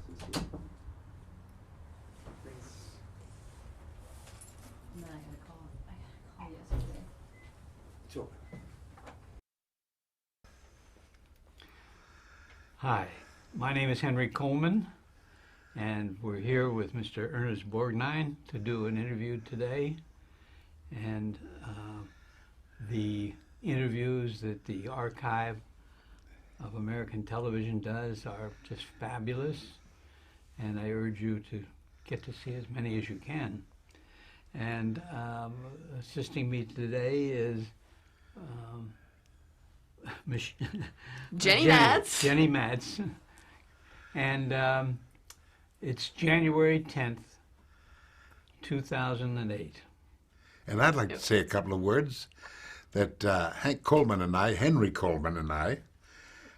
And then I gotta call yesterday. Sure. Hi, my name is Henry Coleman, and we're here with Mr. Ernest Borgnine to do an interview today. And the interviews that the Archive of American Television does are just fabulous, and I urge you to get to see as many as you can. And assisting me today is Jenny Matz. Jenny Matz. And it's January 10th, 2008. And I'd like to say a couple of words that Hank Coleman and I, Henry Coleman and I,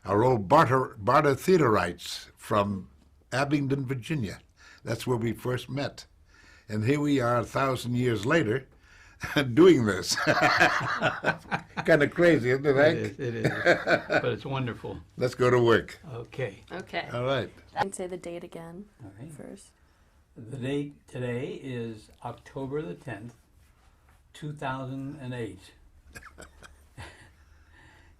are old barter theaterites from Abingdon, Virginia. That's where we first met. And here we are 1,000 years later doing this. Kind of crazy, isn't it, Hank? It is, but it's wonderful. Let's go to work. Okay. Okay. All right. I can say the date again All right. first. The date today is October the 10th, 2008.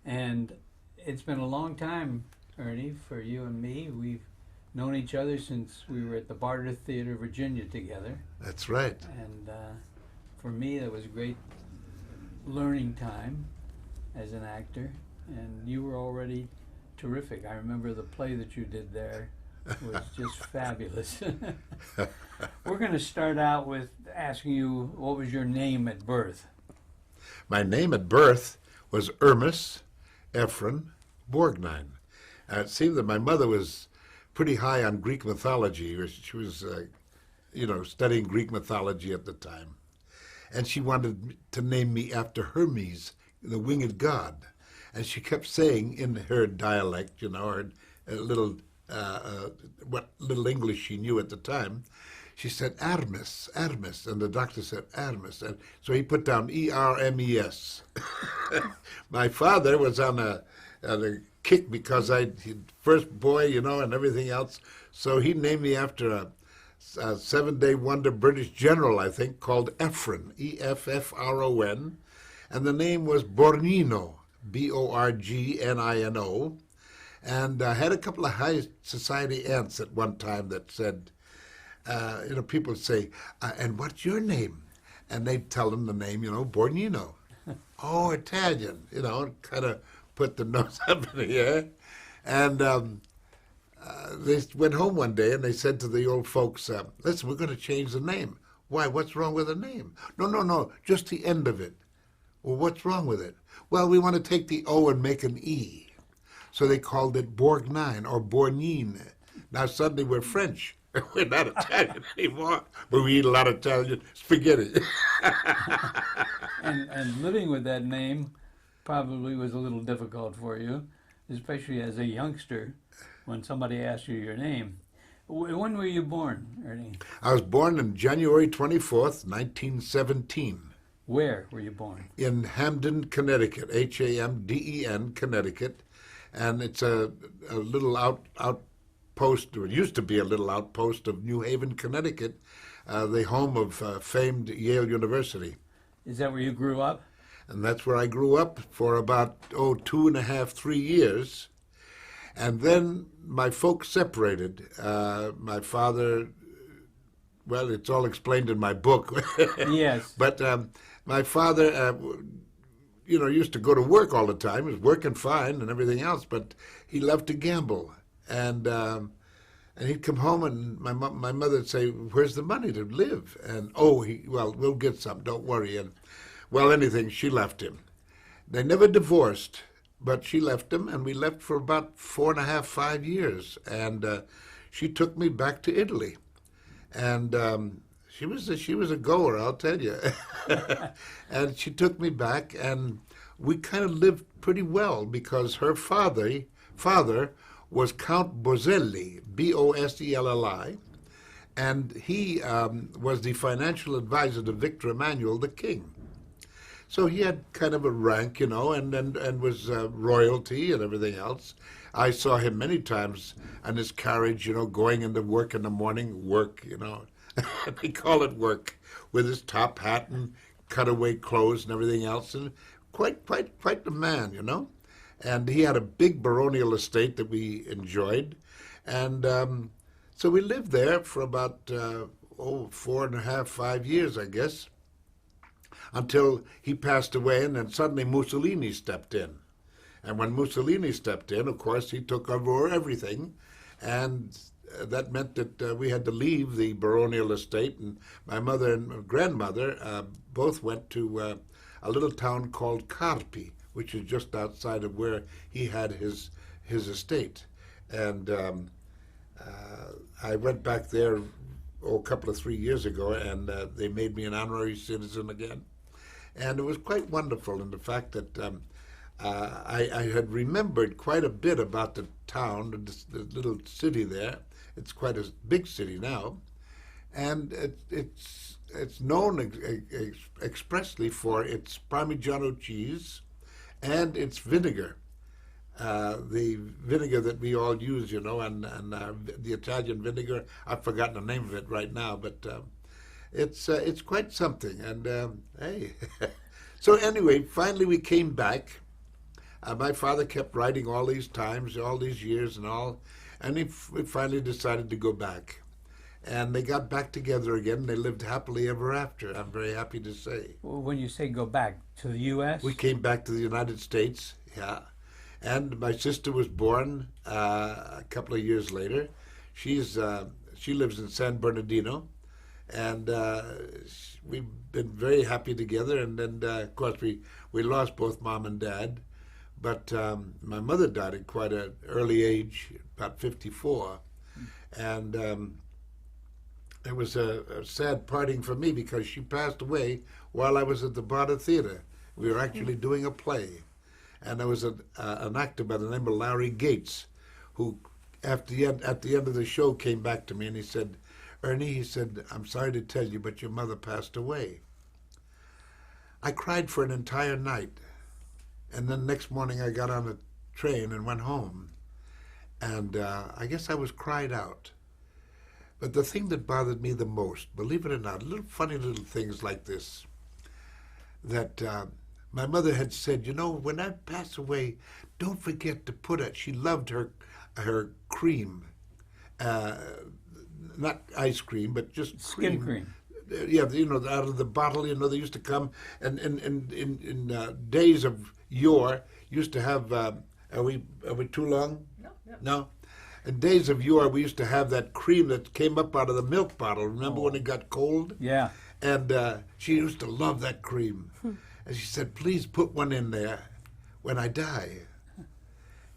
And it's been a long time, Ernie, for you and me. We've known each other since we were at the Barter Theater, Virginia together. That's right. And for me, that was a great learning time as an actor. And you were already terrific. I remember the play that you did there was just fabulous. We're going to start out with asking you, what was your name at birth? My name at birth was Ernest Borgnine. It seemed that my mother was pretty high on Greek mythology. She was, studying Greek mythology at the time. And she wanted to name me after Hermes, the winged god. And she kept saying in her dialect, her little, what little English she knew at the time, she said, Hermes, Hermes. And the doctor said, Hermes. And so he put down E-R-M-E-S. My father was on a kick because first boy, and everything else. So he named me after a 7-day wonder British general, I think, called Ephron, E-F-F-R-O-N. And the name was Borgnino, B-O-R-G-N-I-N-O. And I had a couple of high society aunts at one time that said, people would say, and what's your name? And they'd tell them the name, Borgnino. Oh, Italian, kind of put the nose up in the air. And they went home one day and they said to the old folks, listen, we're going to change the name. Why, what's wrong with the name? No, just the end of it. Well, what's wrong with it? Well, we want to take the O and make an E. So they called it Borgnine or Borgnine. Now suddenly we're French. We're not Italian anymore, but we eat a lot of Italian spaghetti. And living with that name probably was a little difficult for you, especially as a youngster, when somebody asked you your name. When were you born, Ernie? I was born on January 24th, 1917. Where were you born? In Hamden, Connecticut, H-A-M-D-E-N, Connecticut. And it's a little outpost, or it used to be a little outpost of New Haven, Connecticut, the home of famed Yale University. Is that where you grew up? And that's where I grew up for about, 2.5, 3 years. And then my folks separated. My father, well, it's all explained in my book. Yes. But my father, used to go to work all the time. He was working fine and everything else, but he loved to gamble. And he'd come home and my mother would say, where's the money to live? And, we'll get some, don't worry. And, anything, she left him. They never divorced, but she left him, and we left for about 4.5, 5 years. And she took me back to Italy. And she was a goer, I'll tell you. And she took me back, and we kind of lived pretty well because her father was Count Boselli, B-O-S-E-L-L-I, and he was the financial advisor to Victor Emmanuel, the king. So he had kind of a rank, you know, and was royalty and everything else. I saw him many times on his carriage, you know, going into work in the morning, work, you know. They call it work, with his top hat and cutaway clothes and everything else, and quite the man, you know. And he had a big baronial estate that we enjoyed, and so we lived there for about 4.5, 5 years, I guess, until he passed away, and then suddenly Mussolini stepped in. And when Mussolini stepped in, of course, he took over everything, and that meant that we had to leave the baronial estate, and my mother and grandmother both went to a little town called Carpi, which is just outside of where he had his estate. And I went back there a couple of 3 years ago, and they made me an honorary citizen again. And it was quite wonderful in the fact that I had remembered quite a bit about the town, the little city there. It's quite a big city now, and it's known expressly for its Parmigiano cheese and its vinegar. The vinegar that we all use, you know, and the Italian vinegar. I've forgotten the name of it right now, but it's quite something. And hey, so anyway, finally we came back. My father kept writing all these times, all these years and all, and we finally decided to go back. And they got back together again. They lived happily ever after, I'm very happy to say. Well, when you say go back to the U.S.? We came back to the United States, yeah. And my sister was born a couple of years later. She lives in San Bernardino, and we've been very happy together. And then, of course, we lost both mom and dad. But my mother died at quite an early age, about 54. And it was a sad parting for me because she passed away while I was at the Barter Theater. We were actually doing a play. And there was an actor by the name of Larry Gates who, at the end of the show, came back to me and he said, "Ernie," he said, "I'm sorry to tell you, but your mother passed away." I cried for an entire night. And then next morning I got on a train and went home. And I guess I was cried out. But the thing that bothered me the most, believe it or not, funny little things like this, that my mother had said, you know, when I pass away, don't forget to put it. She loved her cream, not ice cream, but just Skim cream. Yeah, you know, out of the bottle, you know, they used to come, and in days of yore, used to have, are we too long? No, no. No? In days of yore, we used to have that cream that came up out of the milk bottle. Remember when it got cold? Yeah. And she used to love that cream. And she said, please put one in there when I die.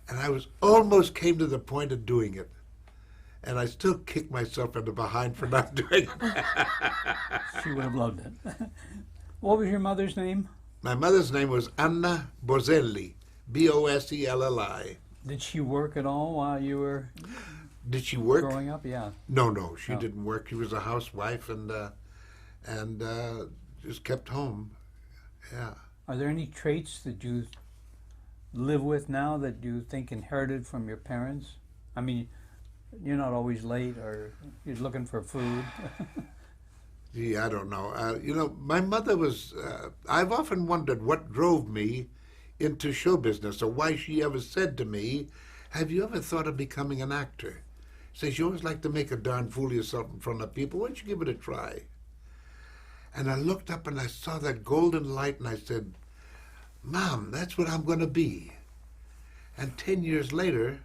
And I almost came to the point of doing it. And I still kick myself in the behind for not doing it. She would have loved it. What was your mother's name? My mother's name was Anna Boselli, Boselli. Did she work at all while you were Did she work? growing up? Yeah. No, she No. didn't work. She was a housewife and just kept home. Yeah. Are there any traits that you live with now that you think inherited from your parents? I mean, you're not always late or you're looking for food. Gee, I don't know. You know, my mother was, I've often wondered what drove me into show business or why she ever said to me, have you ever thought of becoming an actor? Says, you always like to make a darn fool of yourself in front of people. Why don't you give it a try? And I looked up and I saw that golden light and I said, Mom, that's what I'm going to be. And 10 years later,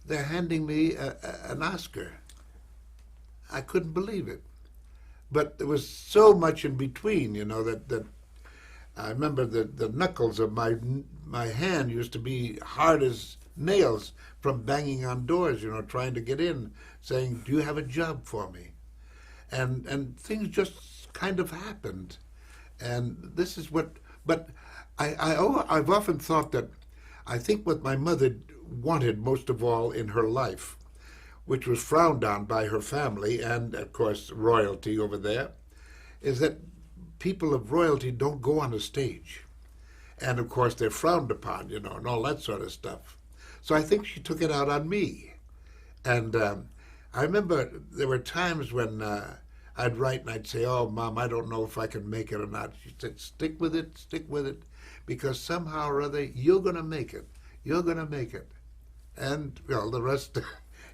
they're handing me an Oscar. I couldn't believe it. But there was so much in between, you know, that I remember the knuckles of my hand used to be hard as nails from banging on doors, you know, trying to get in, saying, do you have a job for me? And things just kind of happened. And this is what, but I've often thought that I think what my mother wanted most of all in her life, which was frowned on by her family and, of course, royalty over there, is that people of royalty don't go on a stage. And of course they're frowned upon, you know, and all that sort of stuff. So I think she took it out on me. And I remember there were times when I'd write and I'd say, "Oh, Mom, I don't know if I can make it or not." She said, stick with it, because somehow or other you're going to make it. You're going to make it. And, well, the rest,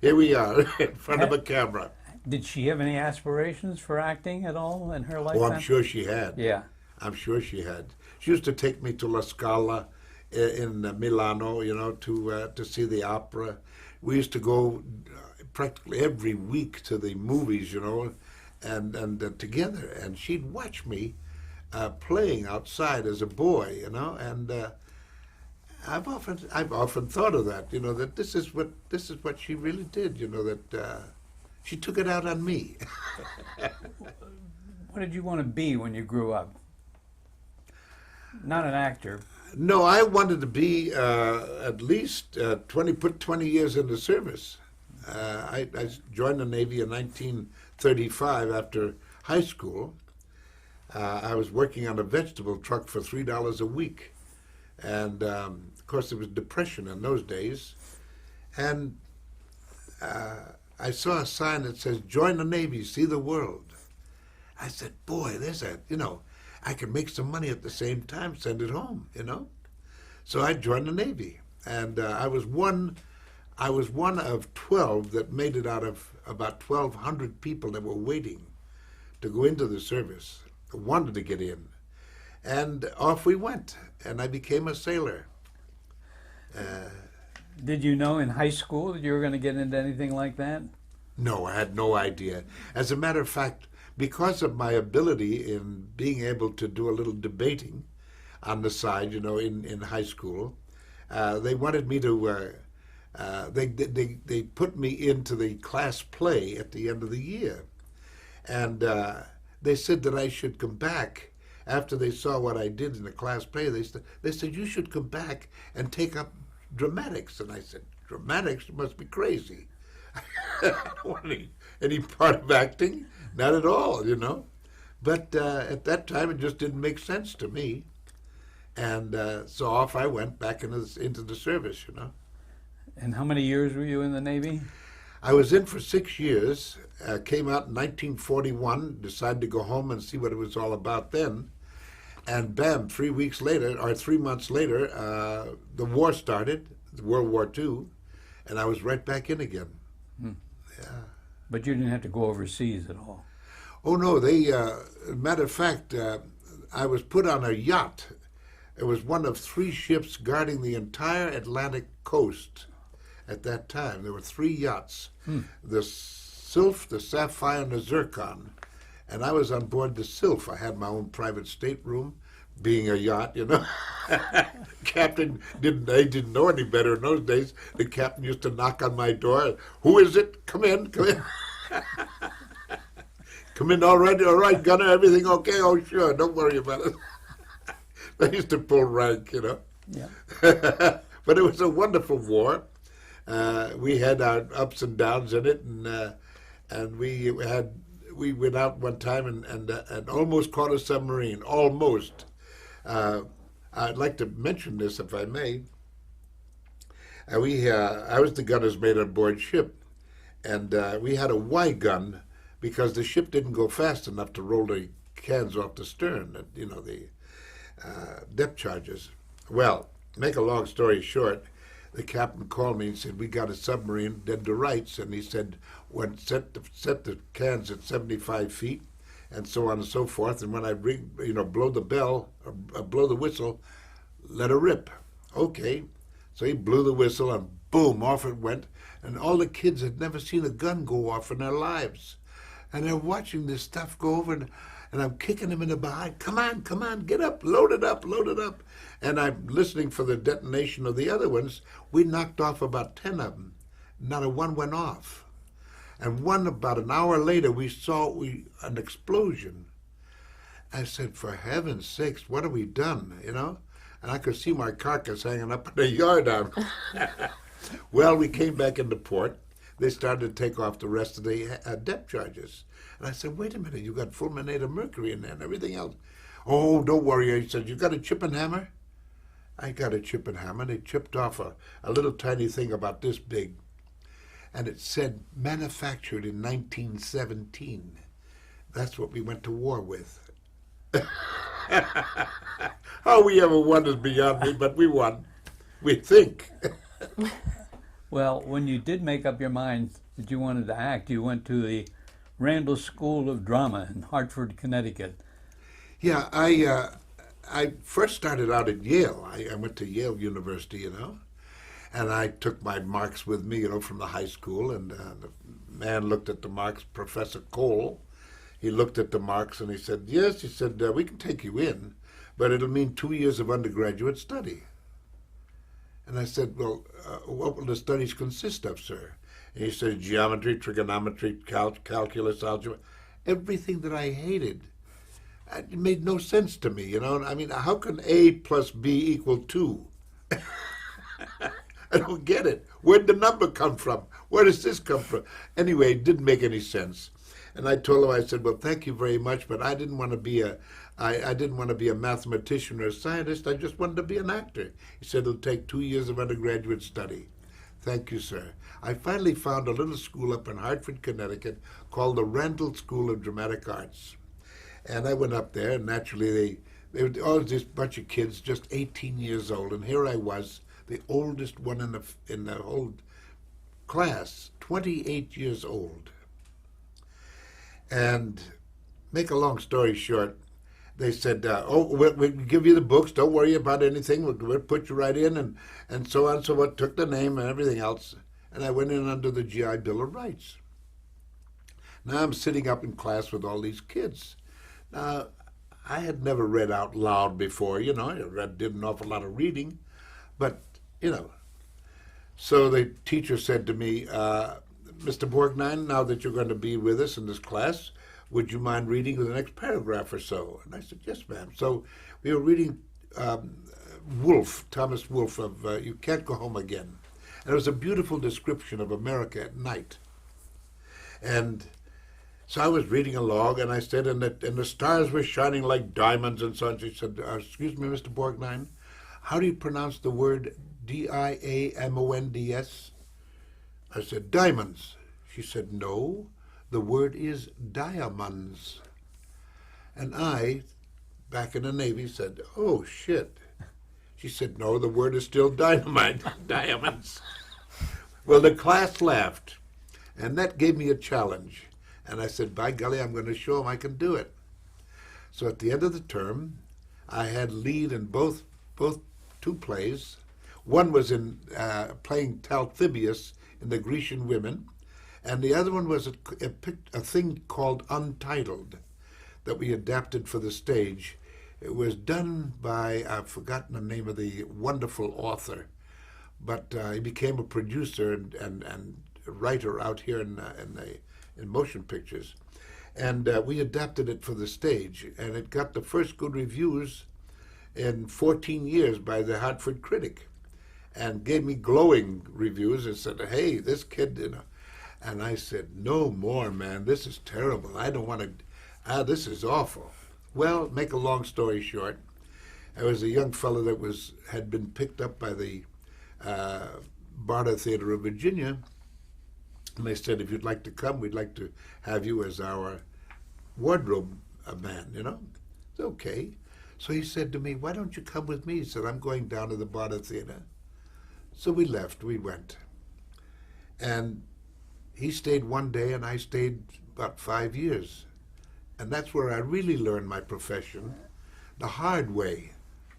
here we are in front of a camera. Did she have any aspirations for acting at all in her lifetime? Oh, I'm sure she had. Yeah. I'm sure she had. She used to take me to La Scala in Milano, you know, to see the opera. We used to go practically every week to the movies, you know, and together. And she'd watch me playing outside as a boy, you know. And I've often thought of that, you know, that this is what she really did, you know, that she took it out on me. What did you want to be when you grew up? Not an actor. No, I wanted to be at least put 20 years in the service. I joined the Navy in 1935 after high school. I was working on a vegetable truck for $3 a week. And, of course, there was depression in those days. And I saw a sign that says, "Join the Navy, see the world." I said, boy, there's a, you know, I can make some money at the same time, send it home, you know. So I joined the Navy, and I was one of 12 that made it out of about 1,200 people that were waiting to go into the service, wanted to get in. And off we went, and I became a sailor. Did you know in high school that you were going to get into anything like that? No, I had no idea. As a matter of fact, because of my ability in being able to do a little debating on the side, you know, in high school, they wanted me to, they put me into the class play at the end of the year. And they said that I should come back after they saw what I did in the class play. They said, "You should come back and take up dramatics." And I said, "Dramatics? You must be crazy." I don't want any part of acting. Not at all, you know. But at that time, it just didn't make sense to me. And so off I went back into the service, you know. And how many years were you in the Navy? I was in for 6 years, came out in 1941, decided to go home and see what it was all about then. And bam, 3 months later, the war started, World War II, and I was right back in again. Hmm. Yeah. But you didn't have to go overseas at all. Oh, no, matter of fact, I was put on a yacht. It was one of 3 ships guarding the entire Atlantic coast at that time. There were 3 yachts, the Sylph, the Sapphire, and the Zircon. And I was on board the Sylph. I had my own private stateroom, being a yacht, you know. Captain didn't know any better in those days. The captain used to knock on my door. "Who is it? Come in, come in." "Come in, all right, gunner, everything okay?" "Oh, sure, don't worry about it." I used to pull rank, you know. Yeah. But it was a wonderful war. We had our ups and downs in it, and we went out one time and almost caught a submarine, almost. I'd like to mention this, if I may. I was the gunner's mate on board ship, and we had a Y gun because the ship didn't go fast enough to roll the cans off the stern, you know, the depth charges. Well, make a long story short, the captain called me and said, "We got a submarine dead to rights," and he said, set the cans at 75 feet, and so on and so forth. And when I blow the bell, or blow the whistle, let her rip. Okay. So he blew the whistle, and boom, off it went. And all the kids had never seen a gun go off in their lives. And they're watching this stuff go over, and I'm kicking them in the behind. Come on, get up, load it up. And I'm listening for the detonation of the other ones. We knocked off about 10 of them. Not a one went off. And one, about an hour later, we saw an explosion. I said, "For heaven's sakes, what have we done?" You know? And I could see my carcass hanging up in the yardarm. Well, we came back into port. They started to take off the rest of the depth charges. And I said, "Wait a minute, you got fulminate of mercury in there and everything else." Oh, don't worry. He said, you got a chip and hammer? I got a chip and hammer. They chipped off a little tiny thing about this big. And it said manufactured in 1917. That's what we went to war with. How we ever won is beyond me, but we won. We think. Well, when you did make up your mind that you wanted to act, you went to the Randall School of Drama in Hartford, Connecticut. Yeah, I first started out at Yale. I went to Yale University, you know, and I took my marks with me, you know, from the high school. And the man looked at the marks, Professor Cole. He looked at the marks and he said, yes, he said, we can take you in, but it'll mean 2 years of undergraduate study. And I said, well, what will the studies consist of, sir? And he said, geometry, trigonometry, calculus, algebra, everything that I hated. It made no sense to me, you know. I mean, how can A plus B equal 2? I don't get it. Where'd the number come from? Where does this come from? Anyway, it didn't make any sense. And I told him, I said, well, thank you very much, but I didn't want to be I didn't want to be a mathematician or a scientist. I just wanted to be an actor. He said, it'll take 2 years of undergraduate study. Thank you, sir. I finally found a little school up in Hartford, Connecticut called the Randall School of Dramatic Arts. And I went up there, and naturally they were all this bunch of kids, just 18 years old. And here I was, the oldest one in the whole class, 28 years old. And make a long story short, they said, oh, we'll give you the books. Don't worry about anything. We'll put you right in, and so on. So what, took the name and everything else. And I went in under the GI Bill of Rights. Now I'm sitting up in class with all these kids. Now, I had never read out loud before, you know. I did an awful lot of reading. But, you know. So the teacher said to me, Mr. Borgnine, now that you're going to be with us in this class, would you mind reading the next paragraph or so? And I said, yes, ma'am. So we were reading Thomas Wolfe of You Can't Go Home Again. And it was a beautiful description of America at night. And so I was reading along, and I said, and the stars were shining like diamonds and so on. She said, excuse me, Mr. Borgnine, how do you pronounce the word D-I-A-M-O-N-D-S? I said, diamonds. She said, no, the word is diamonds. And I, back in the Navy, said, oh, shit. She said, no, the word is still dynamite, diamonds. Well, the class laughed, and that gave me a challenge. And I said, by golly, I'm going to show them I can do it. So at the end of the term, I had lead in both two plays. One was in playing Talthybius in the Grecian Women, and the other one was a thing called Untitled that we adapted for the stage. It was done by, I've forgotten the name of the wonderful author, but he became a producer and writer out here in motion pictures. And we adapted it for the stage, and it got the first good reviews in 14 years by the Hartford Critic, and gave me glowing reviews and said, hey, this kid, you know. And I said, no more, man, this is terrible. I don't want to, this is awful. Well, make a long story short, I was a young fellow that had been picked up by the Barter Theater of Virginia, and they said, if you'd like to come, we'd like to have you as our wardrobe man, you know. It's okay. So he said to me, why don't you come with me? He said, I'm going down to the Barter Theater. So we left, we went. And he stayed one day, and I stayed about 5 years. And that's where I really learned my profession, the hard way,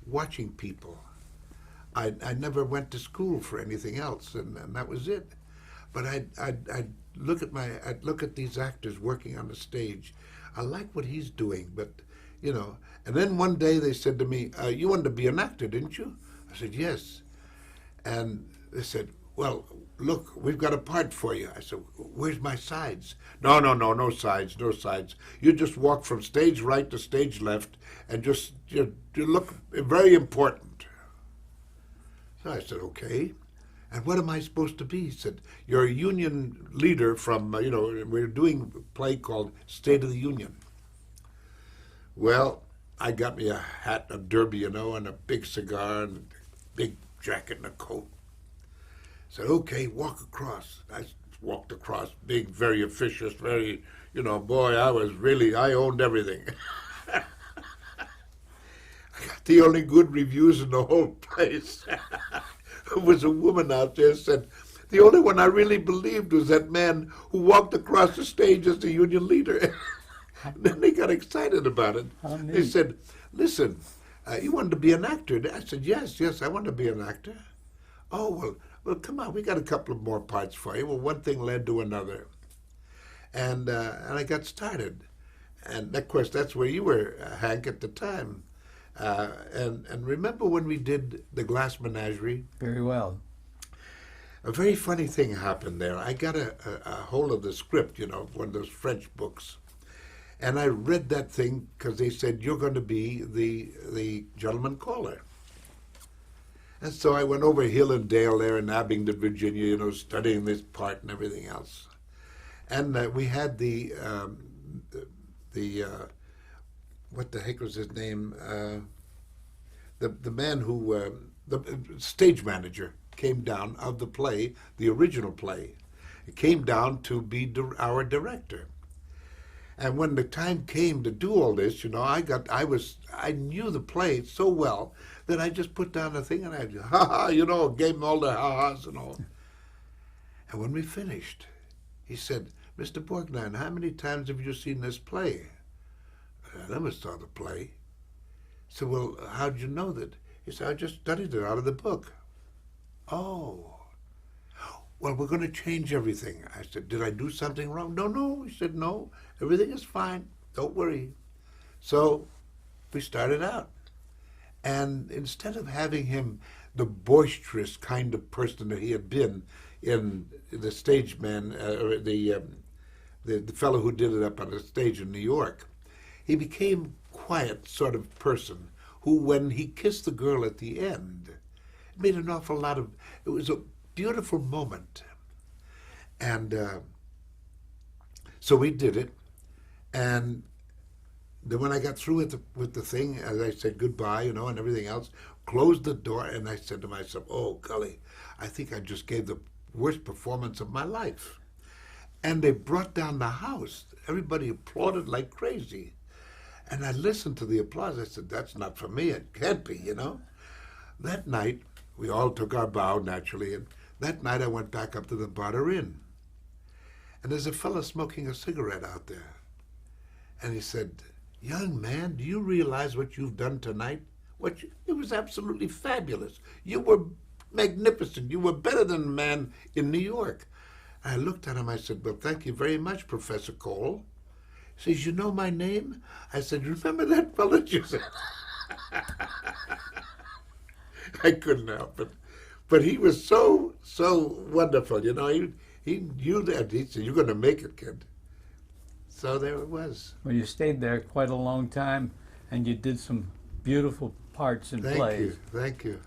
watching people. I never went to school for anything else, and that was it. But I'd look at these actors working on the stage. I like what he's doing, but, you know. And then one day they said to me, you wanted to be an actor, didn't you? I said, yes. And they said, well, look, we've got a part for you. I said, where's my sides? No sides, no sides. You just walk from stage right to stage left and just you look very important. So I said, okay. And what am I supposed to be? He said, you're a union leader from, we're doing a play called State of the Union. Well, I got me a hat, a derby, and a big cigar and a big jacket and a coat. Said, okay, walk across. I walked across, big, very officious, very, boy, I owned everything. I got the only good reviews in the whole place. There was a woman out there said, the only one I really believed was that man who walked across the stage as the union leader. Then they got excited about it. They said, listen, you wanted to be an actor. I said, yes, I want to be an actor. Oh, well, come on, we got a couple of more parts for you. Well, one thing led to another. And I got started. And, of course, that's where you were, Hank, at the time. And remember when we did The Glass Menagerie? Very well. A very funny thing happened there. I got a hold of the script, one of those French books. And I read that thing because they said, you're going to be the gentleman caller. And so I went over hill and dale there in Abingdon, Virginia, studying this part and everything else. And we had the what the heck was his name? The man who, the stage manager came down of the play, the original play. He came down to be our director. And when the time came to do all this, I knew the play so well that I just put down the thing and I gave him all the ha-has and all. And when we finished, he said, Mr. Borgnine, how many times have you seen this play? I never saw the play. I said, well, how'd you know that? He said, I just studied it out of the book. Oh. Well, we're going to change everything. I said, did I do something wrong? No. He said, no, everything is fine. Don't worry. So we started out. And instead of having him the boisterous kind of person that he had been in the stage man, the fellow who did it up on the stage in New York, he became quiet sort of person who, when he kissed the girl at the end, made an awful lot of, it was a beautiful moment. And so we did it. And then when I got through with the thing, as I said goodbye, and everything else, closed the door, and I said to myself, oh, golly, I think I just gave the worst performance of my life. And they brought down the house. Everybody applauded like crazy. And I listened to the applause. I said, that's not for me. It can't be, That night, we all took our bow, naturally, and that night I went back up to the Barter Inn. And there's a fellow smoking a cigarette out there. And he said, young man, do you realize what you've done tonight? It was absolutely fabulous. You were magnificent. You were better than the man in New York. I looked at him, I said, well, thank you very much, Professor Cole. He says, you know my name? I said, remember that fellow you said? I couldn't help it. But he was so wonderful, He knew that. He said, you're going to make it, kid. So there it was. Well, you stayed there quite a long time, and you did some beautiful parts in plays. Thank you.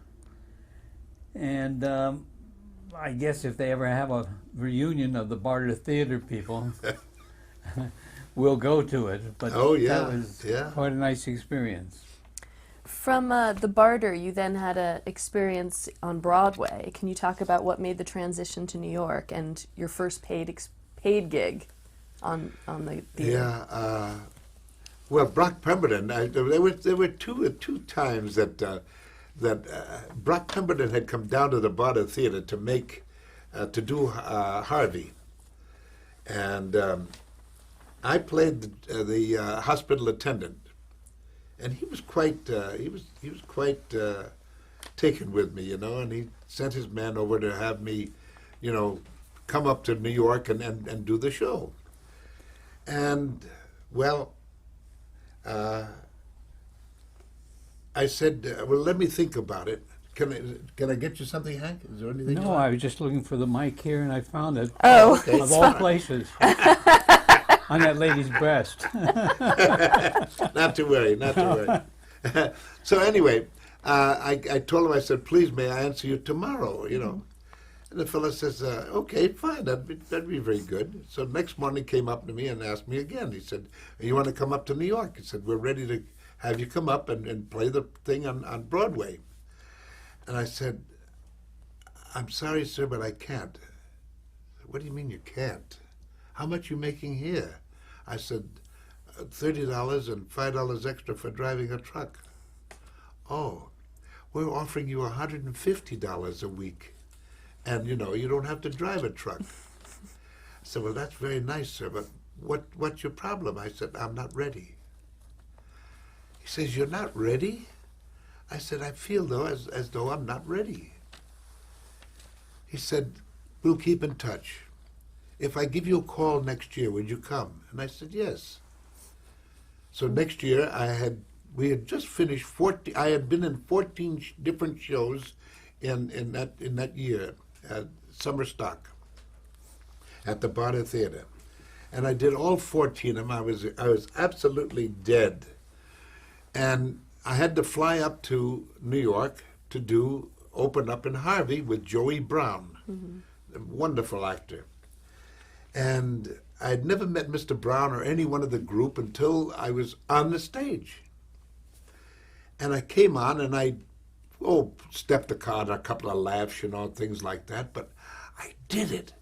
And I guess if they ever have a reunion of the Barter Theater people, we'll go to it. But that was quite a nice experience. From the Barter, you then had an experience on Broadway. Can you talk about what made the transition to New York and your first paid gig on the theater? Yeah. Well, Brock Pemberton. There were two times that Brock Pemberton had come down to the Barter Theater to do Harvey, and I played the hospital attendant. And he was quite taken with me, and he sent his man over to have me, come up to New York and do the show. And well, I said, well, let me think about it. Can I get you something, Hank? Is there anything? No, I was just looking for the mic here, and I found it. Oh, okay. Of all places. On that lady's breast. Not to worry. So anyway, I told him, I said, please, may I answer you tomorrow, And the fellow says, okay, fine, that'd be very good. So next morning he came up to me and asked me again. He said, you want to come up to New York? He said, we're ready to have you come up and play the thing on Broadway. And I said, I'm sorry, sir, but I can't. What do you mean you can't? How much you making here? I said, $30 and $5 extra for driving a truck. Oh, we're offering you $150 a week. And, you know, you don't have to drive a truck. I said, well, that's very nice, sir, but what's your problem? I said, I'm not ready. He says, you're not ready? I said, I feel, though, as though I'm not ready. He said, we'll keep in touch. If I give you a call next year, would you come? And I said, yes. So next year, we had just finished 14. I had been in 14 different shows in that year at summer stock at the Barter Theater, and I did all 14 of them. I was absolutely dead, and I had to fly up to New York to open up in Harvey with Joey Brown, a wonderful actor, and I'd never met Mr. Brown or anyone of the group until I was on the stage. And I came on and I stepped a card, a couple of laughs, you know, things like that, but I did it.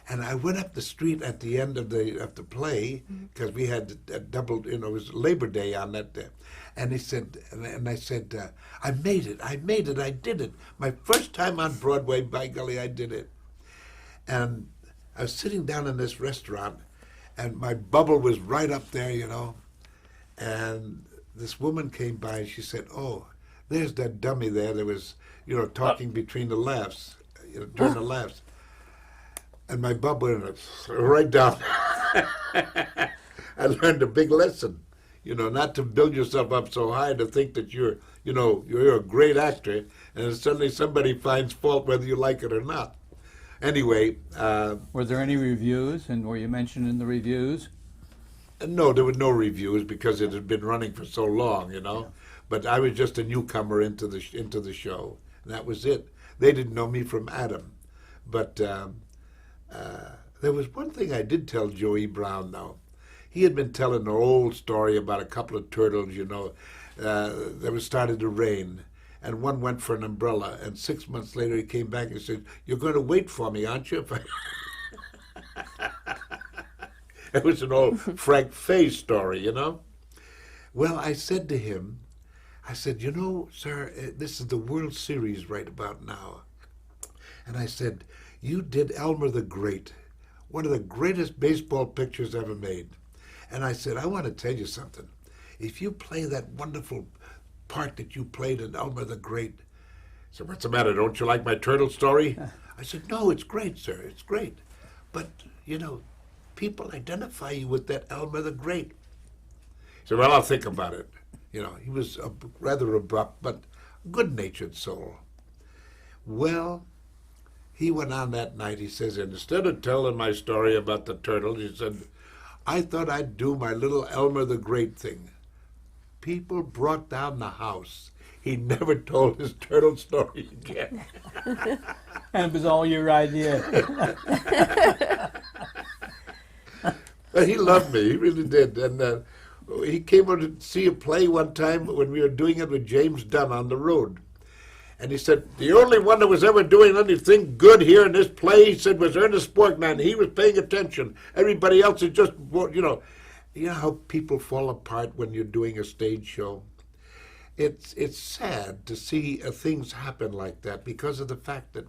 And I went up the street at the end of the play, because we had a double, you know, it was Labor Day on that day. And he said, and I said, I made it, I did it. My first time on Broadway, by golly, I did it. And I was sitting down in this restaurant, and my bubble was right up there, you know. And this woman came by, and she said, oh, there's that dummy there that was, you know, talking between the laughs, you know, during the laughs. And my bubble went right down. I learned a big lesson, you know, not to build yourself up so high to think that you're a great actor, and suddenly somebody finds fault whether you like it or not. Anyway. Were there any reviews, and were you mentioned in the reviews? No, there were no reviews because it had been running for so long, you know. Yeah. But I was just a newcomer into the show, and that was it. They didn't know me from Adam. But there was one thing I did tell Joey Brown, though. He had been telling an old story about a couple of turtles, you know, that was started to rain. And one went for an umbrella, and 6 months later he came back and said, you're going to wait for me, aren't you? It was an old Frank Fay story, you know? Well, I said to him, I said, you know, sir, this is the World Series right about now. And I said, you did Elmer the Great, one of the greatest baseball pictures ever made. And I said, I want to tell you something. If you play that wonderful part that you played in Elmer the Great. So what's the matter? Don't you like my turtle story? I said, no, it's great, sir. It's great. But, you know, people identify you with that Elmer the Great. He said, well, I'll think about it. You know, he was rather abrupt, but good-natured soul. Well, he went on that night, he says, and instead of telling my story about the turtle, he said, I thought I'd do my little Elmer the Great thing. People brought down the house. He never told his turtle story again. And it was all your idea. But he loved me. He really did. And he came over to see a play one time when we were doing it with James Dunn on the road. And he said, the only one that was ever doing anything good here in this play, he said, was Ernest Borgnine. He was paying attention. Everybody else is just, you know how people fall apart when you're doing a stage show? It's sad to see things happen like that because of the fact that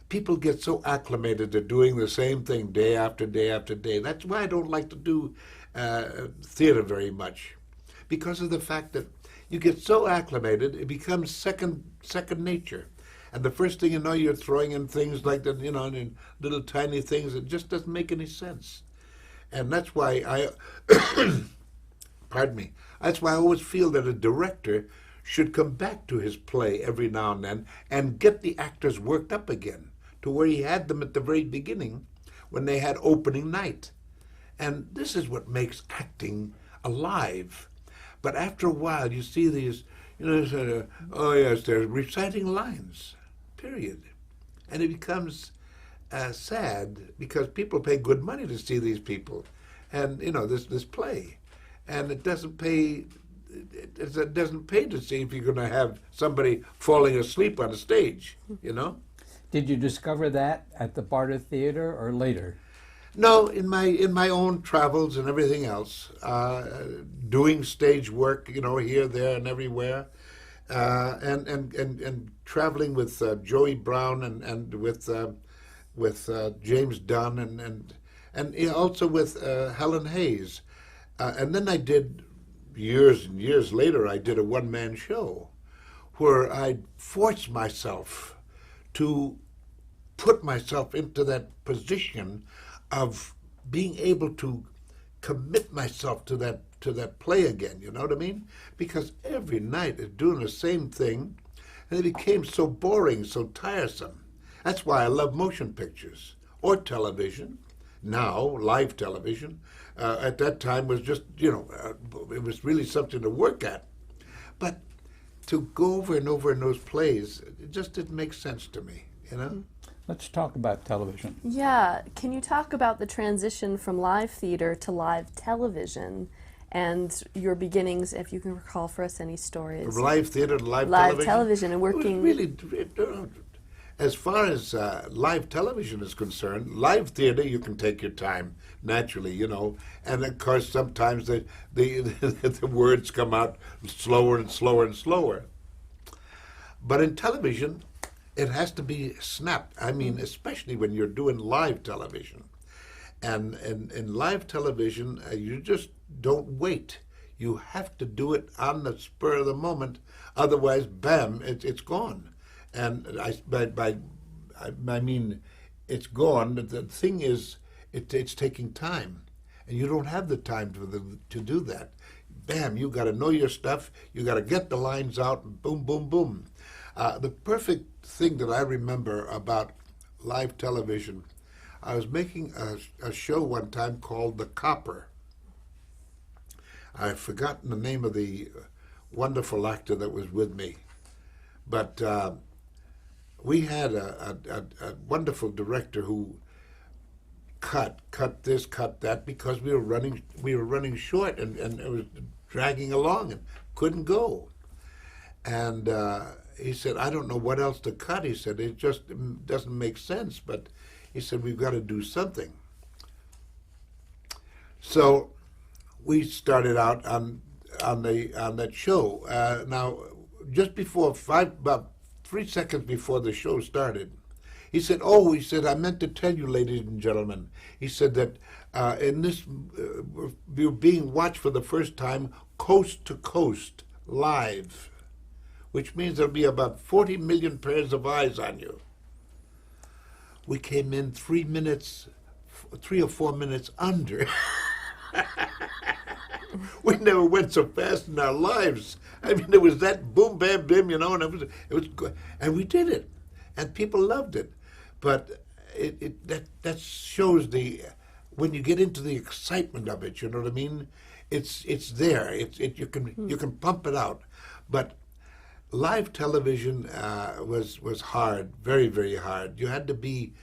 people get so acclimated to doing the same thing day after day after day. That's why I don't like to do theater very much, because of the fact that you get so acclimated, it becomes second nature. And the first thing you know, you're throwing in things like that, you know, in little tiny things. It just doesn't make any sense. And that's why pardon me, that's why I always feel that a director should come back to his play every now and then and get the actors worked up again to where he had them at the very beginning when they had opening night. And this is what makes acting alive. But after a while, you see these, you know, oh yes, they're reciting lines, period. And it becomes sad because people pay good money to see these people and, you know, this play. And it doesn't pay it doesn't pay to see if you're going to have somebody falling asleep on a stage, you know? Did you discover that at the Barter Theater or later? No, in my own travels and everything else, doing stage work, you know, here, there, and everywhere, and traveling with Joey Brown and with James Dunn and also with Helen Hayes, and then I did years and years later. I did a one-man show where I forced myself to put myself into that position of being able to commit myself to that play again, you know what I mean? Because every night is doing the same thing, and it became so boring, so tiresome. That's why I love motion pictures or television. Now, live television. At that time was just, you know, it was really something to work at. But to go over and over in those plays, it just didn't make sense to me, you know? Let's talk about television. Yeah, can you talk about the transition from live theater to live television and your beginnings, if you can recall for us any stories? From live theater to live television and working. It was really, as far as live television is concerned, live theater you can take your time naturally, you know, and of course sometimes the the words come out slower and slower and slower. But in television, it has to be snapped. I mean, especially when you're doing live television. And in live television, you just don't wait. You have to do it on the spur of the moment. Otherwise, bam, it's gone. And I mean, it's gone. The thing is, it's taking time. And you don't have the time to do that. Bam, you got to know your stuff. You got to get the lines out, and boom, boom, boom. The perfect thing that I remember about live television, I was making a show one time called The Copper. I've forgotten the name of the wonderful actor that was with me, but we had a wonderful director who cut this, cut that, because we were running short and it was dragging along and couldn't go. And he said, I don't know what else to cut. He said, it just doesn't make sense. But he said, we've got to do something. So we started out on that show. Now, just before about 3 seconds before the show started, he said, he said, I meant to tell you, ladies and gentlemen, he said that in this, you're being watched for the first time coast to coast, live, which means there'll be about 40 million pairs of eyes on you. We came in 3 or 4 minutes under. We never went so fast in our lives. I mean, it was that boom, bam, bim, you know, and it was good. And we did it, and people loved it. But that shows when you get into the excitement of it, you know what I mean? It's there. You can pump it out, but live television was hard, very, very hard. You had to be,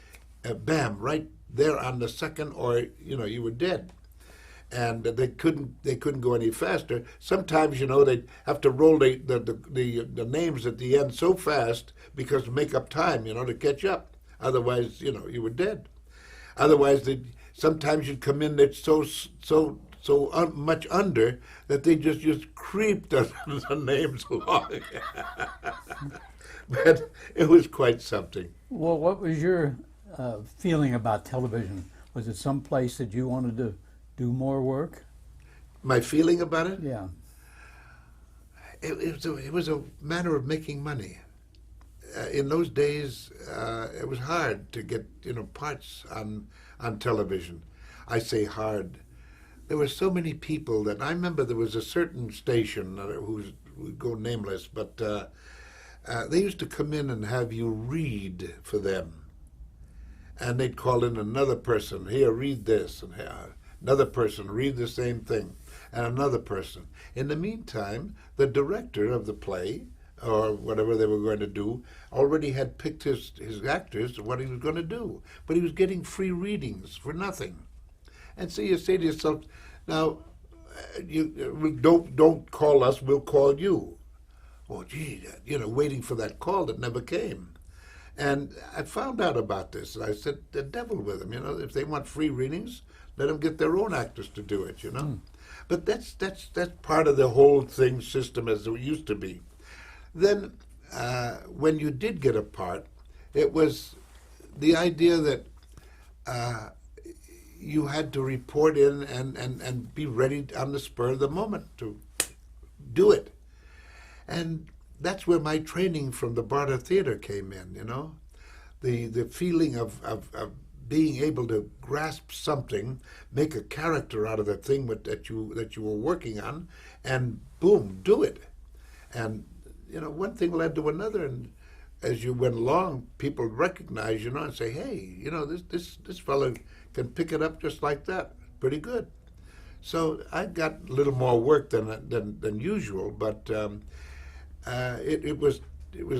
bam, right there on the second, or you were dead. And they couldn't go any faster. Sometimes they'd have to roll the names at the end so fast because to make up time, to catch up. Otherwise, you were dead. Otherwise, sometimes you'd come in that's so much under that they just creeped the names along. But it was quite something. Well, what was your feeling about television? Was it some place that you wanted to do more work? My feeling about it? Yeah. It was a matter of making money. In those days, it was hard to get parts on television. I say hard. There were so many people that I remember there was a certain station who would go nameless, but they used to come in and have you read for them. And they'd call in another person, here, read this, and another person, read the same thing, and another person. In the meantime, the director of the play, or whatever they were going to do, already had picked his actors and what he was going to do. But he was getting free readings for nothing. And so you say to yourself, now, don't call us, we'll call you. Well, gee, waiting for that call that never came. And I found out about this, and I said, the devil with them, if they want free readings, let them get their own actors to do it, But that's part of the whole system as it used to be. Then, when you did get a part, it was the idea that you had to report in and be ready on the spur of the moment to do it. And that's where my training from the Barter Theater came in, the feeling of being able to grasp something, make a character out of the thing that you were working on, and boom, do it. And one thing led to another, and as you went along, people recognize, and say, hey, this fellow can pick it up just like that, pretty good. So I got a little more work than usual, but it was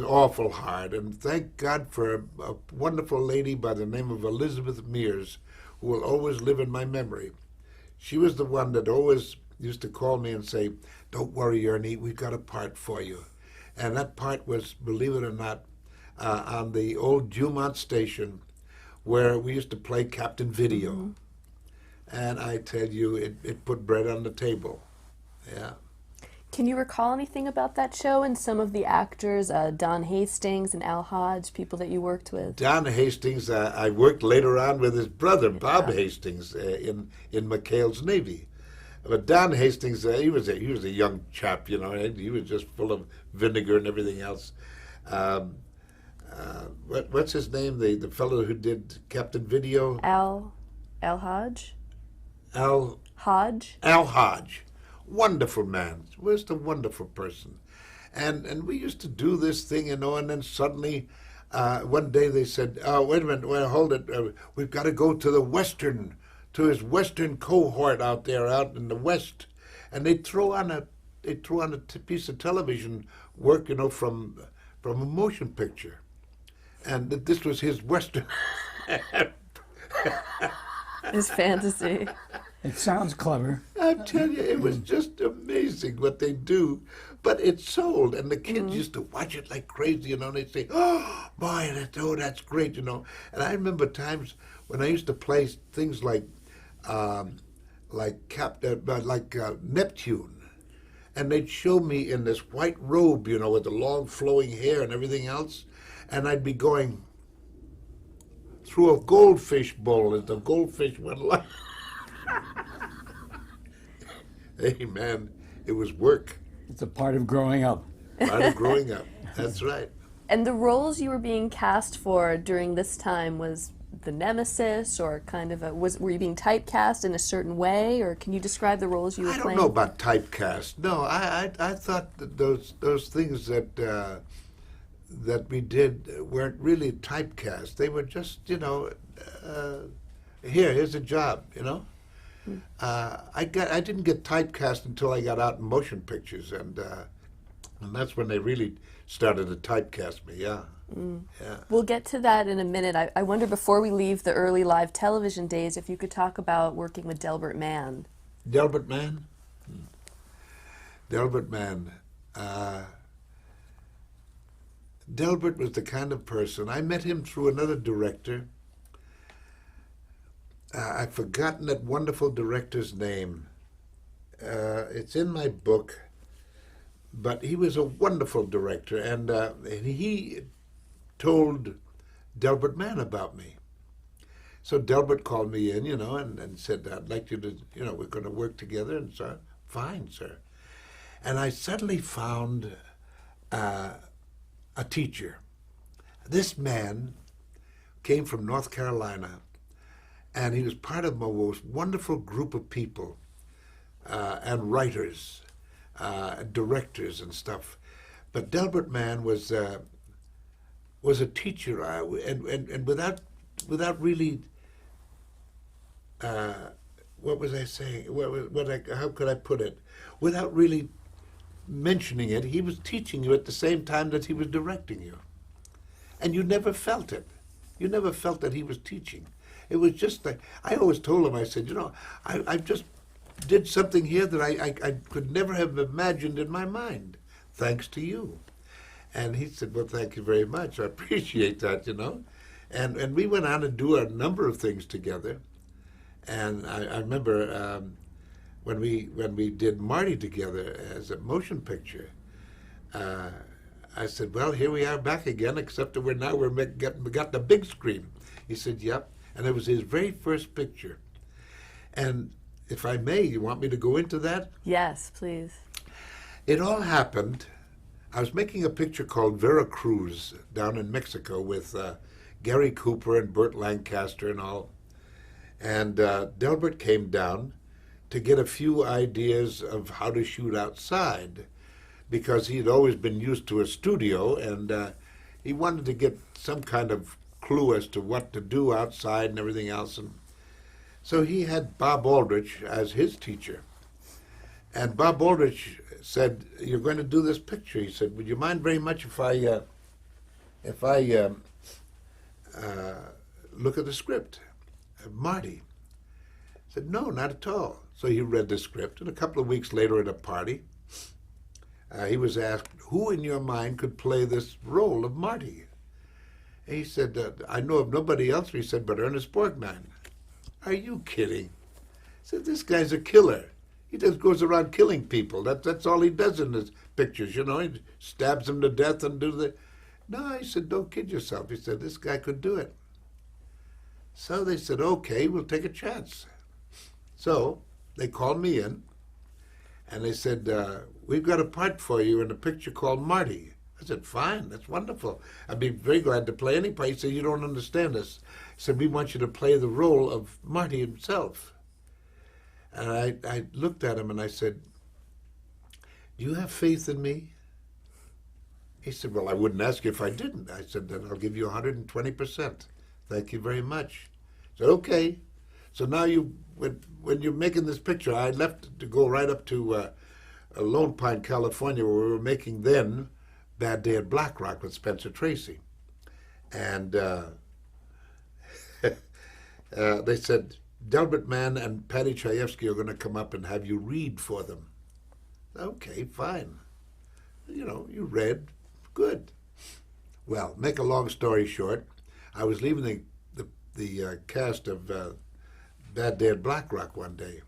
awful hard. And thank God for a wonderful lady by the name of Elizabeth Mears, who will always live in my memory. She was the one that always used to call me and say, don't worry, Ernie, we've got a part for you. And that part was, believe it or not, on the old Dumont station, where we used to play Captain Video. Mm-hmm. And I tell you, it put bread on the table. Yeah. Can you recall anything about that show and some of the actors, Don Hastings and Al Hodge, people that you worked with? Don Hastings, I worked later on with his brother, Bob Hastings, in McHale's Navy. But Don Hastings, he was a young chap, he was just full of vinegar and everything else. What's his name? The fellow who did Captain Video? Al Hodge? Al Hodge? Al Hodge. Wonderful man. Just a wonderful person. And we used to do this thing, and then suddenly one day they said, oh, wait a minute, hold it. We've got to go to his Western cohort out in the West. And they throw on a piece of television work, from a motion picture. And this was his Western. His fantasy. It sounds clever. I tell you, it was just amazing what they do. But it sold, and the kids used to watch it like crazy, and they'd say, oh, boy, that's great, And I remember times when I used to play things like Neptune. And they'd show me in this white robe, with the long flowing hair and everything else. And I'd be going through a goldfish bowl as the goldfish went along. Hey, man, it was work. It's a part of growing up. Part of growing up. That's right. And the roles you were being cast for during this time was the nemesis, or kind of were you being typecast in a certain way, or can you describe the roles you were playing? I don't know about typecast. No, I thought that those things that we did weren't really typecast. They were just, here's a job, I didn't get typecast until I got out in motion pictures, and that's when they really started to typecast me. Yeah. Yeah. We'll get to that in a minute. I wonder, before we leave the early live television days, if you could talk about working with Delbert Mann. Delbert Mann? Delbert Mann. Delbert was the kind of person, I met him through another director. I've forgotten that wonderful director's name. It's in my book, but he was a wonderful director, and he told Delbert Mann about me. So Delbert called me in, and said, I'd like you to, we're going to work together, and so, fine, sir. And I suddenly found a teacher. This man came from North Carolina, and he was part of a most wonderful group of people, and writers, directors and stuff. But Delbert Mann was a teacher, and without really, what was I saying? How could I put it? Without really mentioning it, he was teaching you at the same time that he was directing you, and you never felt it. You never felt that he was teaching. It was just like, I always told him, I said, I've just did something here that I could never have imagined in my mind, thanks to you. And he said, well, thank you very much. I appreciate that, you know. And we went on to do a number of things together. And I remember when we did Marty together as a motion picture, I said, well, here we are back again, except that we got the big screen. He said, yep. And it was his very first picture. And if I may, you want me to go into that? Yes, please. It all happened. I was making a picture called Veracruz down in Mexico with Gary Cooper and Burt Lancaster and all. And Delbert came down to get a few ideas of how to shoot outside, because he'd always been used to a studio, and he wanted to get some kind of clue as to what to do outside and everything else. And so he had Bob Aldrich as his teacher. And Bob Aldrich said, you're going to do this picture. He said, would you mind very much if I look at the script of Marty? I said, no, not at all. So he read the script, and a couple of weeks later at a party, he was asked, who in your mind could play this role of Marty? And he said, I know of nobody else, he said, but Ernest Borgnine. Are you kidding? I said, this guy's a killer. He just goes around killing people. That's all he does in his pictures, you know. He stabs them to death and do the... No, he said, don't kid yourself. He said, this guy could do it. So they said, okay, we'll take a chance. So they called me in, and they said, we've got a part for you in a picture called Marty. I said, fine, that's wonderful. I'd be very glad to play any part. He said, you don't understand us. He said, we want you to play the role of Marty himself. And I looked at him and I said, do you have faith in me? He said, well, I wouldn't ask you if I didn't. I said, then I'll give you 120%. Thank you very much. I said, okay. So now when you're making this picture, I left to go right up to Lone Pine, California, where we were making then Bad Day at Black Rock with Spencer Tracy. And they said, Delbert Mann and Patty Chayefsky are going to come up and have you read for them. Okay, fine. You know, you read. Good. Well, make a long story short, I was leaving the cast of Bad Day at Black Rock one day.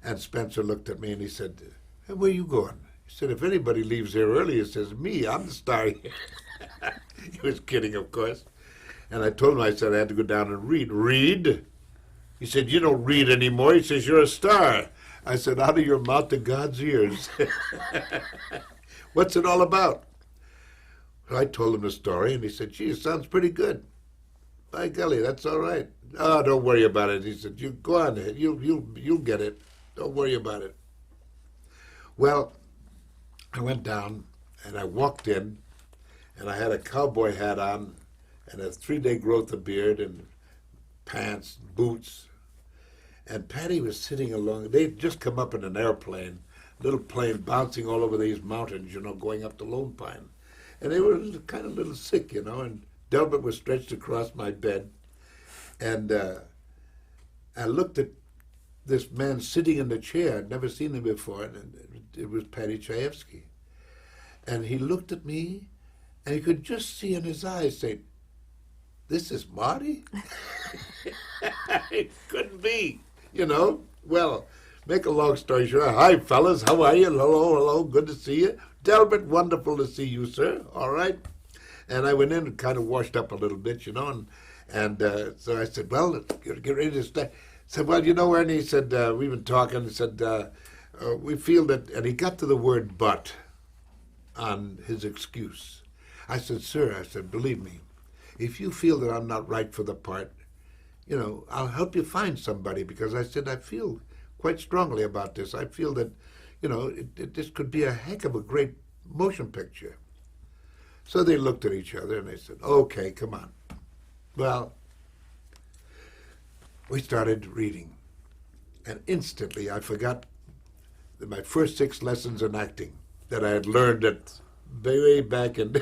And Spencer looked at me and he said, hey, where are you going? He said, if anybody leaves here early, it says me, I'm the star here. He was kidding, of course. And I told him, I said I had to go down and read. Read? He said, you don't read anymore. He says, you're a star. I said, out of your mouth to God's ears. What's it all about? Well, I told him the story, and he said, gee, it sounds pretty good. By golly, that's all right. Oh, don't worry about it. He said, you go on ahead. You'll get it. Don't worry about it. Well, I went down, and I walked in, and I had a cowboy hat on, and a 3-day growth of beard, and pants, and boots. And Patty was sitting along. They'd just come up in an airplane, little plane bouncing all over these mountains, you know, going up to Lone Pine. And they were kind of a little sick, you know, and Delbert was stretched across my bed. And I looked at this man sitting in the chair. I'd never seen him before, and it was Patty Chayefsky. And he looked at me, and you could just see in his eyes say, this is Marty? It couldn't be, you know. Well, make a long story short, hi, fellas, how are you? Hello, good to see you. Delbert, wonderful to see you, sir. All right. And I went in and kind of washed up a little bit, you know, and so I said, well, let's get ready to start. I said, well, you know, Ernie, he said, we've been talking. He said, we feel that, and he got to the word but on his excuse. I said, sir, I said, believe me, if you feel that I'm not right for the part, you know, I'll help you find somebody, because I said, I feel quite strongly about this. I feel that, you know, this could be a heck of a great motion picture. So they looked at each other and they said, okay, come on. Well, we started reading. And instantly I forgot my first 6 lessons in acting that I had learned at way back in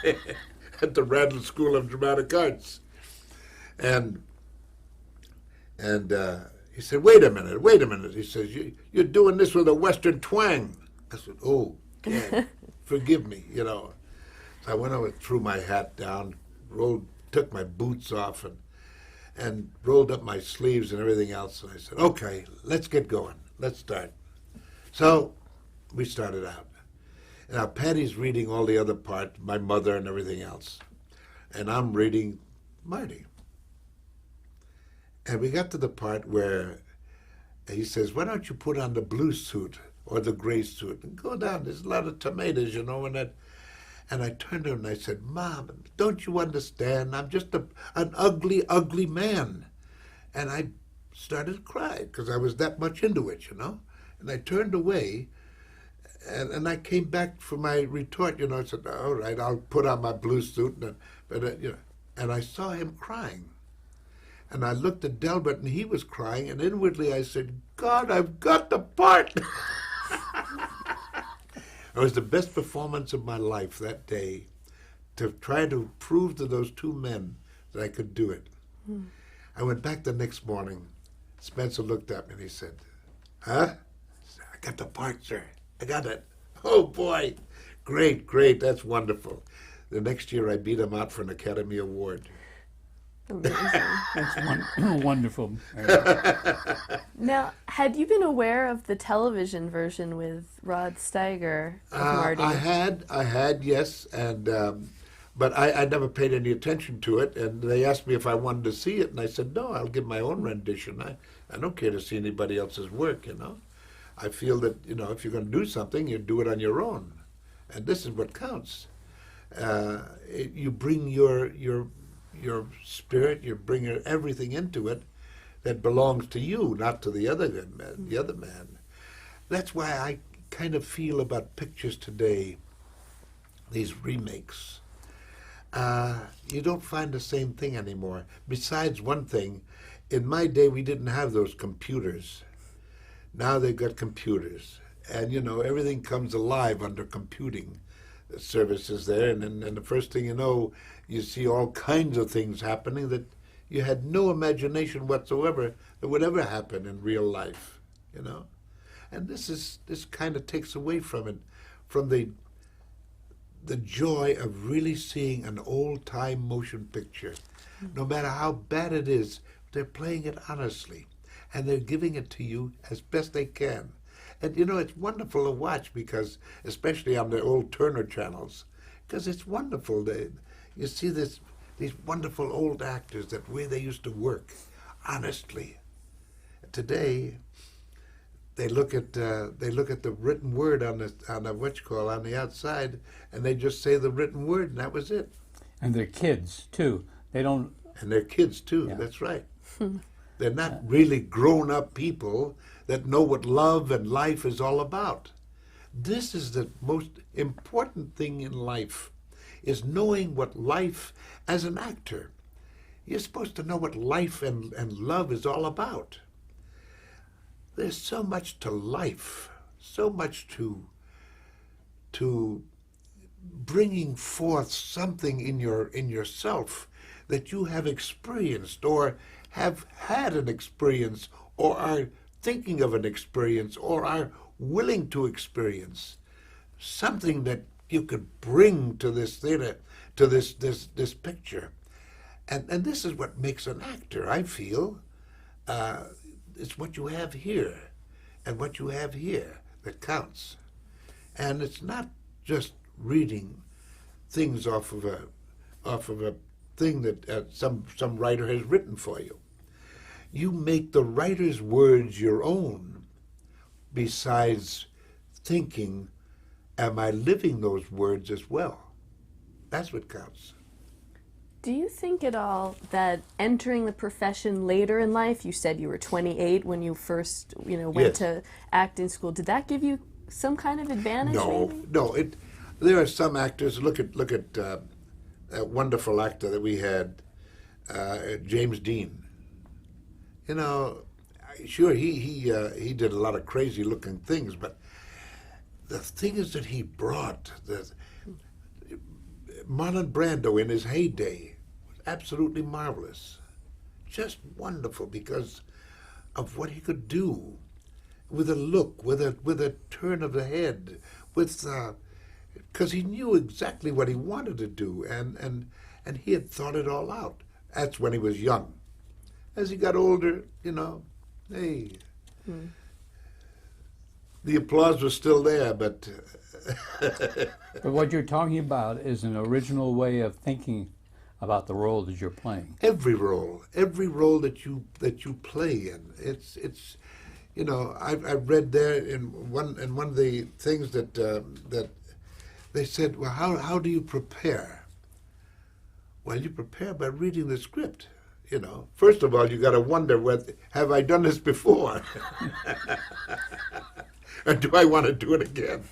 at the Radlin School of Dramatic Arts. And He said, wait a minute. He says, you're doing this with a Western twang. I said, oh, Dad, forgive me, you know. So I went over, threw my hat down, took my boots off, and rolled up my sleeves and everything else. And I said, okay, let's get going. Let's start. So we started out. Now, Patty's reading all the other part, my mother and everything else. And I'm reading Marty. And we got to the part where he says, why don't you put on the blue suit or the gray suit and go down? There's a lot of tomatoes, you know, and that. And I turned to him and I said, Mom, don't you understand? I'm just an ugly, ugly man. And I started to cry because I was that much into it, you know. And I turned away, and I came back for my retort, you know. I said, all right, I'll put on my blue suit. And I saw him crying. And I looked at Delbert, and he was crying, and inwardly I said, God, I've got the part. It was the best performance of my life that day, to try to prove to those two men that I could do it. I went back the next morning. Spencer looked at me and he said, huh? I said, I got the part, sir. I got it. Oh, boy. Great, great. That's wonderful. The next year I beat him out for an Academy Award. Amazing. That's wonderful. Now, had you been aware of the television version with Rod Steiger of Marty? I had, yes, and but I never paid any attention to it. And they asked me if I wanted to see it, and I said no. I'll give my own rendition. I don't care to see anybody else's work. You know, I feel that, you know, if you're going to do something, you do it on your own, and this is what counts. You bring your spirit, you bring everything into it that belongs to you, not to the other man, the other man. That's why I kind of feel about pictures today, these remakes. You don't find the same thing anymore. Besides one thing, in my day we didn't have those computers. Now they've got computers. And, you know, everything comes alive under computing services there. And the first thing you know, you see all kinds of things happening that you had no imagination whatsoever that would ever happen in real life, you know. And this kind of takes away from it, from the joy of really seeing an old-time motion picture. No matter how bad it is, they're playing it honestly, and they're giving it to you as best they can. And, you know, it's wonderful to watch because, especially on the old Turner channels, because it's wonderful. You see these wonderful old actors, that way they used to work, honestly. Today, they look at the written word on the outside, and they just say the written word, and that was it. And they're kids too. They don't. And they're kids too. Yeah. That's right. They're not really grown-up people that know what love and life is all about. This is the most important thing in life, is knowing what life, as an actor, you're supposed to know what life and love is all about. There's so much to life, so much to bringing forth something in yourself that you have experienced or have had an experience or are thinking of an experience or are willing to experience, something that you could bring to this theater, to this picture. And this is what makes an actor, I feel. It's what you have here and what you have here that counts. And it's not just reading things off of a thing that some writer has written for you. You make the writer's words your own, besides thinking, am I living those words as well? That's what counts. Do you think at all that entering the profession later in life, you said you were 28 when you first, went Yes. to acting school, did that give you some kind of advantage? maybe? No. There are some actors. Look at that wonderful actor that we had, James Dean. You know, sure he did a lot of crazy looking things, but the things that he brought, Marlon Brando in his heyday was absolutely marvelous, just wonderful, because of what he could do with a look, with a turn of the head, because he knew exactly what he wanted to do, and he had thought it all out. That's when he was young. As he got older, hey, the applause was still there, but But what you're talking about is an original way of thinking about the role that you're playing. every role that you play in, it's I've read there in one of the things that they said, well, how do you prepare? Well, you prepare by reading the script. First of all, you got to wonder, have I done this before? Or do I want to do it again?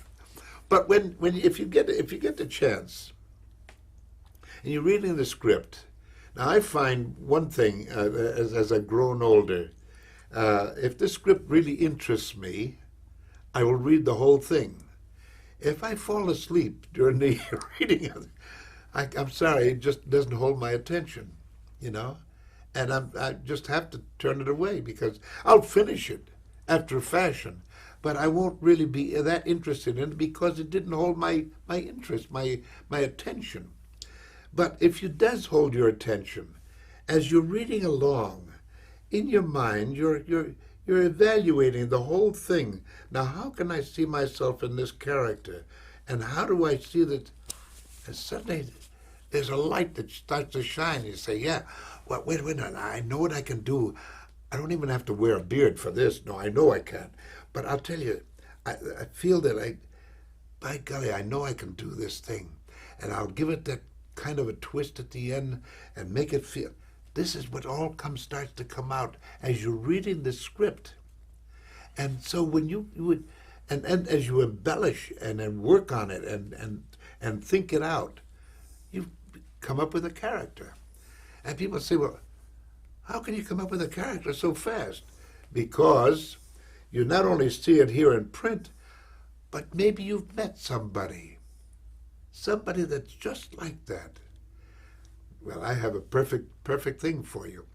But if you get the chance, and you're reading the script, now I find one thing as I've grown older, if the script really interests me, I will read the whole thing. If I fall asleep during the reading of it, I'm sorry, it just doesn't hold my attention, and I just have to turn it away, because I'll finish it after a fashion, but I won't really be that interested in it because it didn't hold my interest, my attention. But if it does hold your attention, as you're reading along, in your mind, you're evaluating the whole thing. Now, how can I see myself in this character? And how do I see that? And suddenly, there's a light that starts to shine. You say, yeah, well, wait a minute, I know what I can do. I don't even have to wear a beard for this. No, I know I can. But I'll tell you, I feel that by golly, I know I can do this thing. And I'll give it that kind of a twist at the end and make it feel. This is what all starts to come out as you're reading the script. And so when you would, and as you embellish and then work on it and think it out, you come up with a character. And people say, well, how can you come up with a character so fast? Because you not only see it here in print, but maybe you've met somebody that's just like that. Well, I have a perfect thing for you.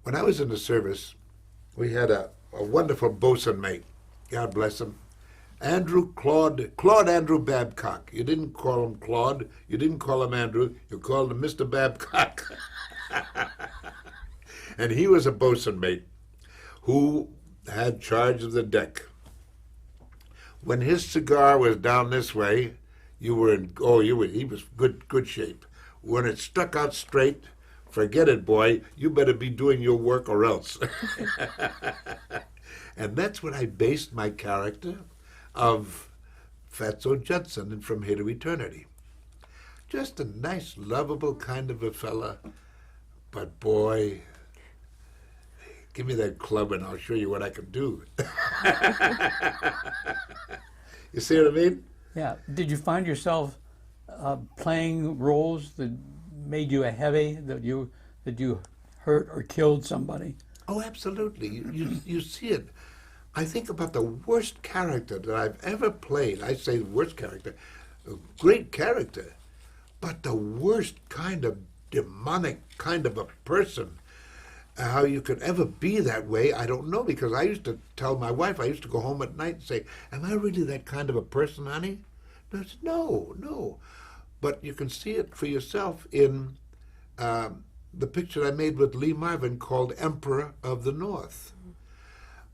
When I was in the service, we had a wonderful bosun mate, God bless him, Claude Andrew Babcock. You didn't call him Claude, you didn't call him Andrew, you called him Mr. Babcock. And he was a bosun mate who had charge of the deck. When his cigar was down this way, he was good shape. When it stuck out straight, forget it, boy, you better be doing your work or else. And that's what I based my character of Fatso Judson in From Here to Eternity. Just a nice, lovable kind of a fella, but boy, give me that club and I'll show you what I can do. You see what I mean? Yeah. Did you find yourself playing roles that made you a heavy, that you hurt or killed somebody? Oh, absolutely. You see it. I think about the worst character that I've ever played. I say the worst character, a great character, but the worst kind of demonic kind of a person. How you could ever be that way, I don't know, because I used to tell my wife, I used to go home at night and say, am I really that kind of a person, honey? And I said, no. But you can see it for yourself in the picture I made with Lee Marvin called Emperor of the North.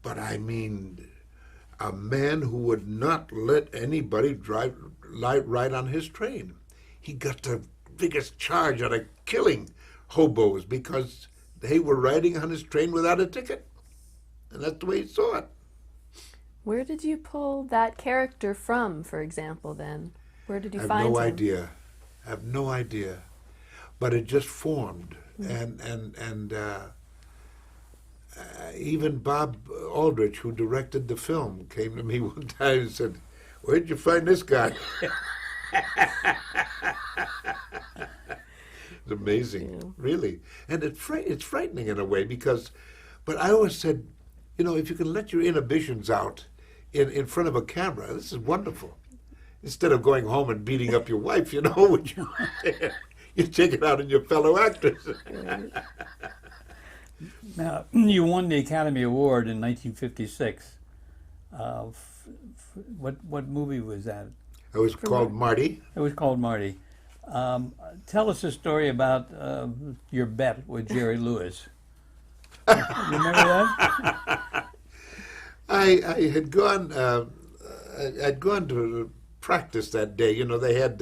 But I mean, a man who would not let anybody ride on his train. He got the biggest charge out of killing hobos because they were riding on his train without a ticket. And that's the way he saw it. Where did you pull that character from, for example, then? Where did you find him? I have no idea. But it just formed. And even Bob Aldrich, who directed the film, came to me one time and said, where'd you find this guy? It's amazing, really. And it's frightening in a way but I always said, if you can let your inhibitions out in front of a camera, this is wonderful. Instead of going home and beating up your wife, you take it out on your fellow actors. Now, you won the Academy Award in 1956. What movie was that? It was called Marty. It was called Marty. Tell us a story about your bet with Jerry Lewis. You remember that? I had gone. I'd gone to practice that day. You know, they had.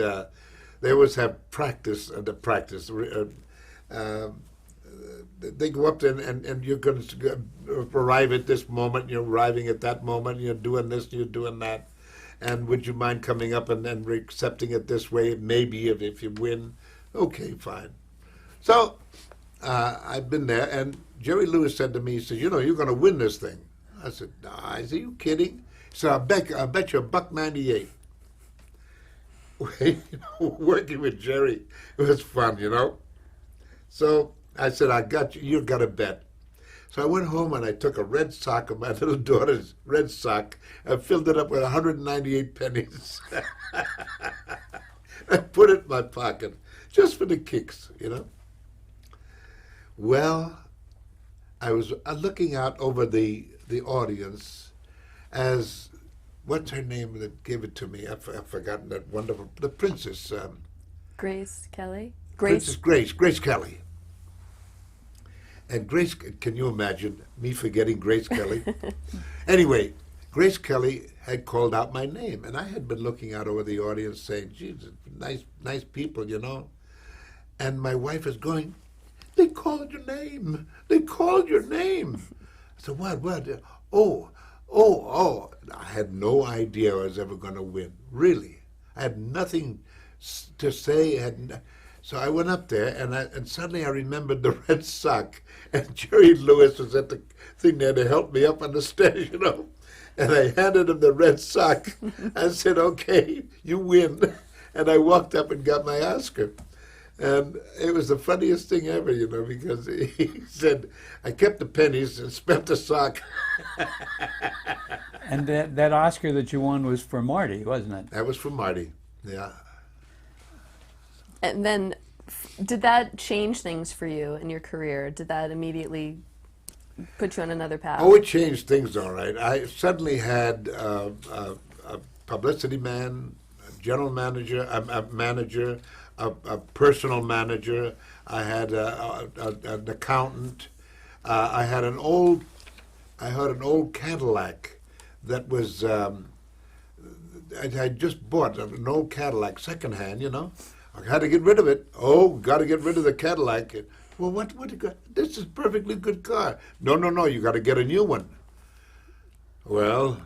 They always have practice. They go up there and you're going to arrive at this moment. You're arriving at that moment. You're doing this. You're doing that. And would you mind coming up and accepting it this way? Maybe if you win. Okay, fine. So I've been there, and Jerry Lewis said to me, he said, you know, you're going to win this thing. I said, nah. I said, are you kidding? He said, I'll bet you $1.98. Working with Jerry, it was fun, you know. So I said, I got you. You got to bet. So I went home and I took a red sock of my little daughter's red sock and filled it up with 198 pennies. I put it in my pocket just for the kicks, you know. Well, I was looking out over the audience as, what's her name that gave it to me? I've forgotten that wonderful, the princess. Grace Kelly? Princess Grace Kelly. And Grace, can you imagine me forgetting Grace Kelly? Anyway, Grace Kelly had called out my name, and I had been looking out over the audience saying, Jesus, nice people, you know. And my wife is going, they called your name. They called your name. I said, what? Oh. I had no idea I was ever going to win, really. I had nothing to say. So I went up there, and suddenly I remembered the red sock, and Jerry Lewis was at the thing there to help me up on the stairs, you know. And I handed him the red sock. I said, okay, you win. And I walked up and got my Oscar. And it was the funniest thing ever, you know, because he said, I kept the pennies and spent the sock. And that Oscar that you won was for Marty, wasn't it? That was for Marty, yeah. And then, did that change things for you in your career? Did that immediately put you on another path? Oh, it changed things all right. I suddenly had a publicity man, a general manager, a manager, a personal manager. I had an accountant. I had an old Cadillac that was I just bought an old Cadillac secondhand, you know. I had to get rid of it. Oh, got to get rid of the Cadillac. Well, what you got? This is a perfectly good car. No, you got to get a new one. Well,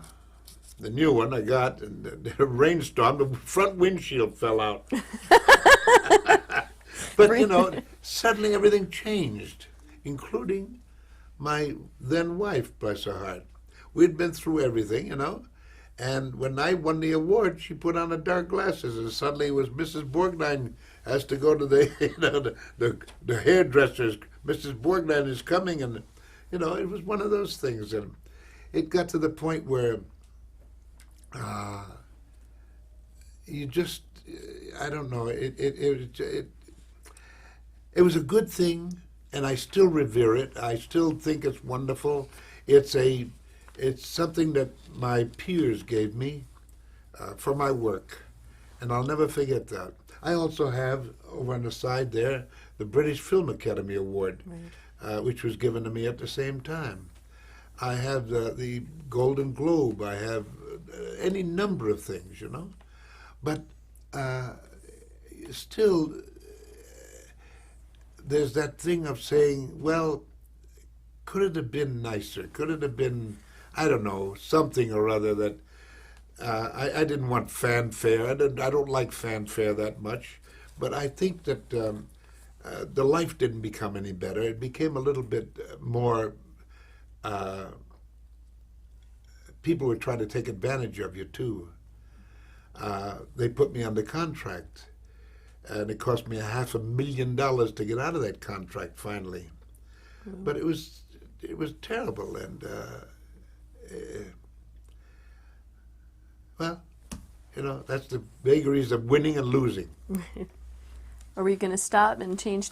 the new one I got, and the rainstorm, the front windshield fell out. But, you know, suddenly everything changed, including my then wife, bless her heart. We'd been through everything, you know. And when I won the award, she put on the dark glasses, and suddenly it was Mrs. Borgnine has to go to the, you know, the hairdressers. Mrs. Borgnine is coming, and, you know, it was one of those things. And it got to the point where you just, I don't know, it was a good thing, and I still revere it. I still think it's wonderful. It's something that my peers gave me for my work, and I'll never forget that. I also have, over on the side there, the British Film Academy Award, right. Which was given to me at the same time. I have the Golden Globe. I have any number of things, you know. But still, there's that thing of saying, well, could it have been nicer? Could it have been, I don't know, something or other that I didn't want fanfare. I don't like fanfare that much, but I think that the life didn't become any better. It became a little bit more. People were trying to take advantage of you too. They put me under contract, and it cost me $500,000 to get out of that contract finally. Mm-hmm. But it was terrible, and well, you know, that's the vagaries of winning and losing. Are we going to stop and change